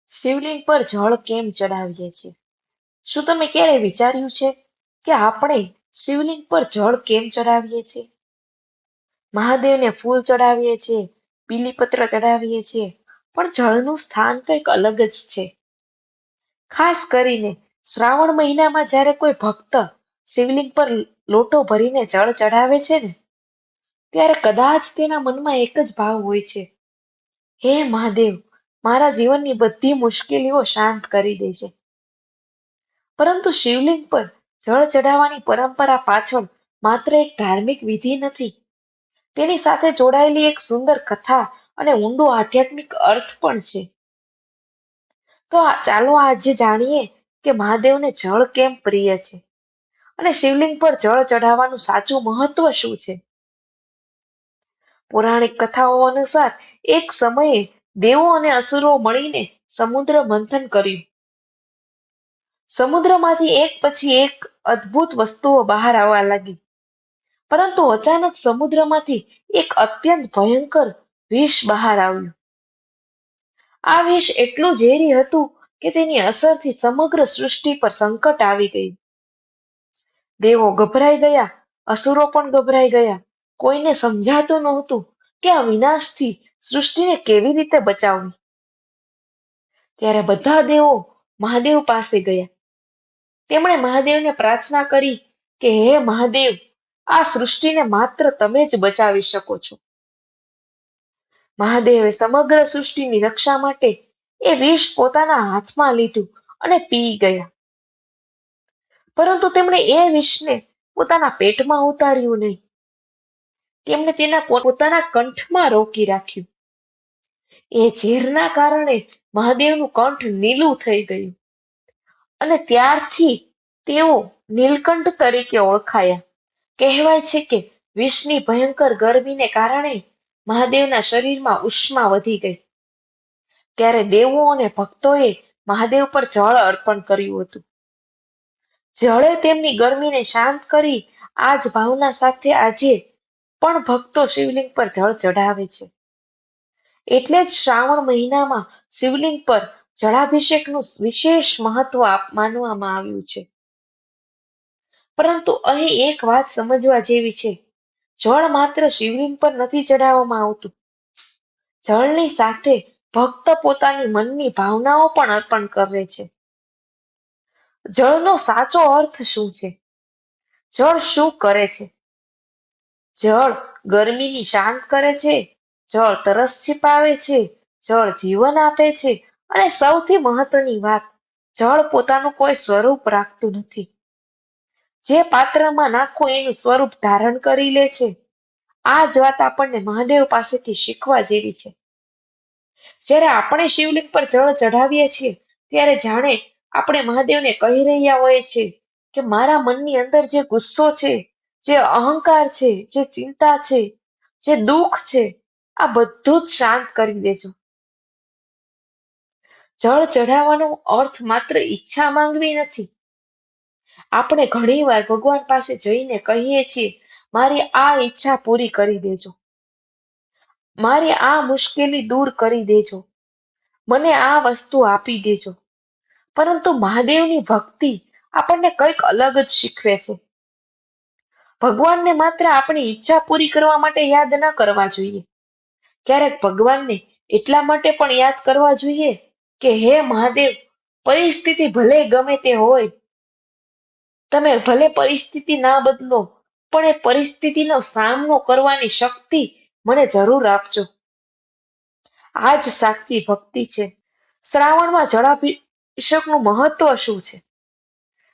શિવલિંગ પર જળ કેમ ચડાવીએ છીએ? શું તમે ક્યારે વિચાર્યું છે કે આપણે શિવલિંગ પર જળ કેમ ચડાવીએ છીએ? મહાદેવને ફૂલ ચડાવીએ છીએ, બીલીપત્ર ચડાવીએ છીએ, પણ જળનું સ્થાન કંઈક અલગ જ છે. ખાસ કરીને શ્રાવણ મહિનામાં જ્યારે કોઈ ભક્ત શિવલિંગ પર લોટો ભરીને જળ ચડાવે છે ને, ત્યારે કદાચ તેના મનમાં એક જ ભાવ હોય છે: હે મહાદેવ, મારા જીવનની બધી મુશ્કેલીઓ શાંત કરી દે છે. પરંતુ શિવલિંગ પર જળ ચઢાવવાની પરંપરા પાછળ માત્ર એક ધાર્મિક વિધિ નથી. તેની સાથે જોડાયેલી એક સુંદર કથા અને ઊંડો આધ્યાત્મિક અર્થ પણ છે. તો ચાલો આજે જાણીએ કે મહાદેવને જળ કેમ પ્રિય છે અને શિવલિંગ પર જળ ચઢાવવાનું સાચું મહત્વ શું છે. પૌરાણિક કથાઓ અનુસાર એક સમયે દેવો અને અસુરો મળીને સમુદ્ર મંથન કર્યું. સમુદ્રમાંથી એક પછી એક અદ્ભુત વસ્તુઓ બહાર આવવા લાગી. પરંતુ અચાનક સમુદ્રમાંથી એક અત્યંત ભયંકર વિષ બહાર આવ્યું. આ વિષ એટલું ઝેરી હતું કે તેની અસરથી સમગ્ર સૃષ્ટિ પર સંકટ આવી ગયું. દેવો ગભરાઈ ગયા, અસુરો પણ ગભરાઈ ગયા. કોઈને સમજાતું નહોતું કે આ વિનાશથી સૃષ્ટિને કેવી રીતે બચાવવી. ત્યારે બધા દેવો મહાદેવ પાસે ગયા. તેમણે મહાદેવને પ્રાર્થના કરી કે હે મહાદેવ, આ સૃષ્ટિને માત્ર તમે જ બચાવી શકો છો. મહાદેવે સમગ્ર સૃષ્ટિની રક્ષા માટે એ વિષ પોતાના હાથમાં લીધું અને પી ગયા. પરંતુ તેમણે એ વિષને પોતાના પેટમાં ઉતાર્યું નહીં. તેમણે તેના પોતાના કંઠમાં રોકી રાખ્યું. એ ઝેરના કારણે મહાદેવનું કંઠ નીલું થઈ ગયું અને ત્યારથી તેઓ નીલકંઠ તરીકે ઓળખાયા. કહેવાય છે કે વિષની ભયંકર ગરમીને કારણે મહાદેવના શરીરમાં ઉષ્મા વધી ગઈ. ત્યારે દેવો અને ભક્તોએ મહાદેવ પર જળ અર્પણ કર્યું હતું. જળે તેમની ગરમીને શાંત કરી. આ જ ભાવના સાથે આજે પણ ભક્તો શિવલિંગ પર જળ ચઢાવે છે. એટલે જ શ્રાવણ મહિનામાં શિવલિંગ પર જળાભિષેકનું વિશેષ મહત્વ માનવામાં આવ્યું છે. પરંતુ અહીં એક વાત સમજવા જેવી છે: જળ માત્ર શિવલિંગ પર નથી ચઢાવવામાં આવતું. જળની સાથે ભક્ત પોતાની મનની ભાવનાઓ પણ અર્પણ કરે છે. જળનો સાચો અર્થ શું છે? જળ શું કરે છે? જળ ગરમીની શાંત કરે છે, જળ તરસ છિપાવે છે, જળ જીવન આપે છે અને સૌથી મહત્વની વાત, જળ પોતાનું કોઈ સ્વરૂપ રાખતું નથી. જે પાત્રમાં નાખો એનું સ્વરૂપ ધારણ કરી લે છે. આ જ વાત આપણને મહાદેવ પાસેથી શીખવા જેવી છે. જ્યારે આપણે શિવલિંગ પર જળ ચઢાવીએ છીએ ત્યારે જાણે આપણે મહાદેવને કહી રહ્યા હોઈએ છીએ કે મારા મનની અંદર જે ગુસ્સો છે, જે અહંકાર છે, જે ચિંતા છે, જે દુઃખ છે, આ બધું જ શાંત કરી દેજો. જળ ચઢાવવાનો અર્થ માત્ર ઈચ્છા માંગવી નથી. આપણે ઘણીવાર ભગવાન પાસે જઈને કહીએ છીએ, મારી આ ઈચ્છા પૂરી કરી દેજો, મારી આ મુશ્કેલી દૂર કરી દેજો, મને આ વસ્તુ આપી દેજો. પરંતુ મહાદેવની ભક્તિ આપણને કંઈક અલગ જ શીખવે છે. ભગવાનને માત્ર આપણી ઈચ્છા પૂરી કરવા માટે યાદ ન કરવા જોઈએ. ક્યારેક ભગવાનને એટલા માટે પણ યાદ કરવા જોઈએ કે હે મહાદેવ, પરિસ્થિતિ ભલે ગમે તે હોય, તમે ભલે પરિસ્થિતિ ના બદલો, પણ એ પરિસ્થિતિનો સામનો કરવાની શક્તિ મને જરૂર આપજો. આ જ સાચી ભક્તિ છે. શ્રાવણમાં જળાભિષેકનું મહત્વ શું છે?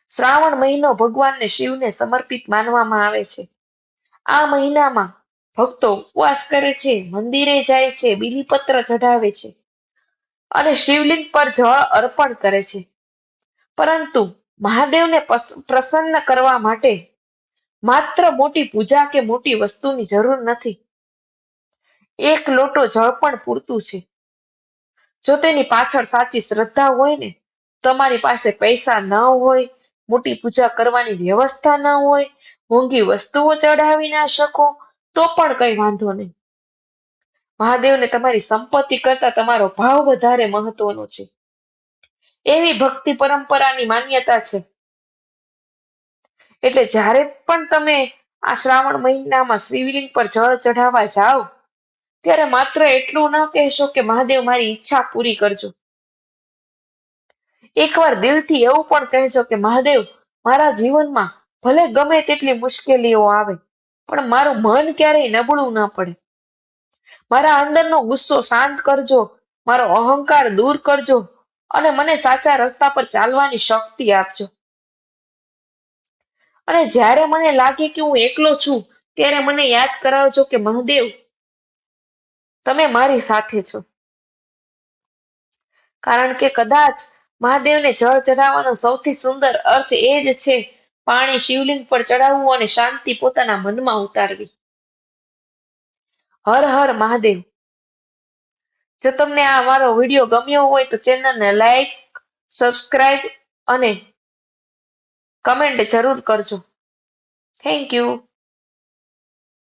શ્રાવણ મહિનો ભગવાનને શિવને સમર્પિત માનવામાં આવે છે. આ મહિનામાં ભક્તો ઉપવાસ કરે છે, મંદિરે જાય છે, બીલીપત્ર ચઢાવે છે અને શિવલિંગ પર જળ અર્પણ કરે છે. પરંતુ મહાદેવને પ્રસન્ન કરવા માટે માત્ર મોટી પૂજા કે મોટી વસ્તુની જરૂર નથી. એક લોટો જળ પણ પૂરતું છે. જો તેની પાછળ સાચી શ્રદ્ધા હોય ને, તમારી પાસે પૈસા ન હોય, મોટી પૂજા કરવાની વ્યવસ્થા ન હોય, મોંઘી વસ્તુઓ ચડાવી ના શકો, તો પણ કઈ વાંધો નહીં. મહાદેવને તમારી સંપત્તિ કરતા તમારો ભાવ વધારે મહત્વનો છે. એવી ભક્તિ પરંપરાની માન્યતા છે. એટલે જ્યારે પણ તમે આ શ્રાવણ મહિનામાં શિવલિંગ પર જળ ચઢાવવા જાઓ ત્યારે માત્ર એટલું ન કહેશો કે મહાદેવ મારી ઈચ્છા પૂરી કરજો. એકવાર દિલથી એવું પણ કહેજો કે મહાદેવ મારા જીવનમાં ભલે ગમે તેટલી મુશ્કેલીઓ આવે પણ મારું મન ક્યારેય નબળું ન પડે. મારા અંદરનો ગુસ્સો શાંત કરજો, મારો અહંકાર દૂર કરજો અને મને સાચા રસ્તા પર ચાલવાની શક્તિ આપજો. અને જ્યારે મને લાગે કે હું એકલો છું ત્યારે મને યાદ કરાવજો કે મહાદેવ તમે મારી સાથે છો. કારણ કે કદાચ મહાદેવને જળ ચઢાવવાનો સૌથી સુંદર અર્થ એ જ છે પાણી શિવલિંગ પર ચડાવવું અને શાંતિ પોતાના મનમાં ઉતારવી. હર હર મહાદેવ. જો તમને આ મારો વિડીયો ગમ્યો હોય તો ચેનલને લાઈક, સબસ્ક્રાઇબ અને કમેન્ટ જરૂર કરજો. Thank you.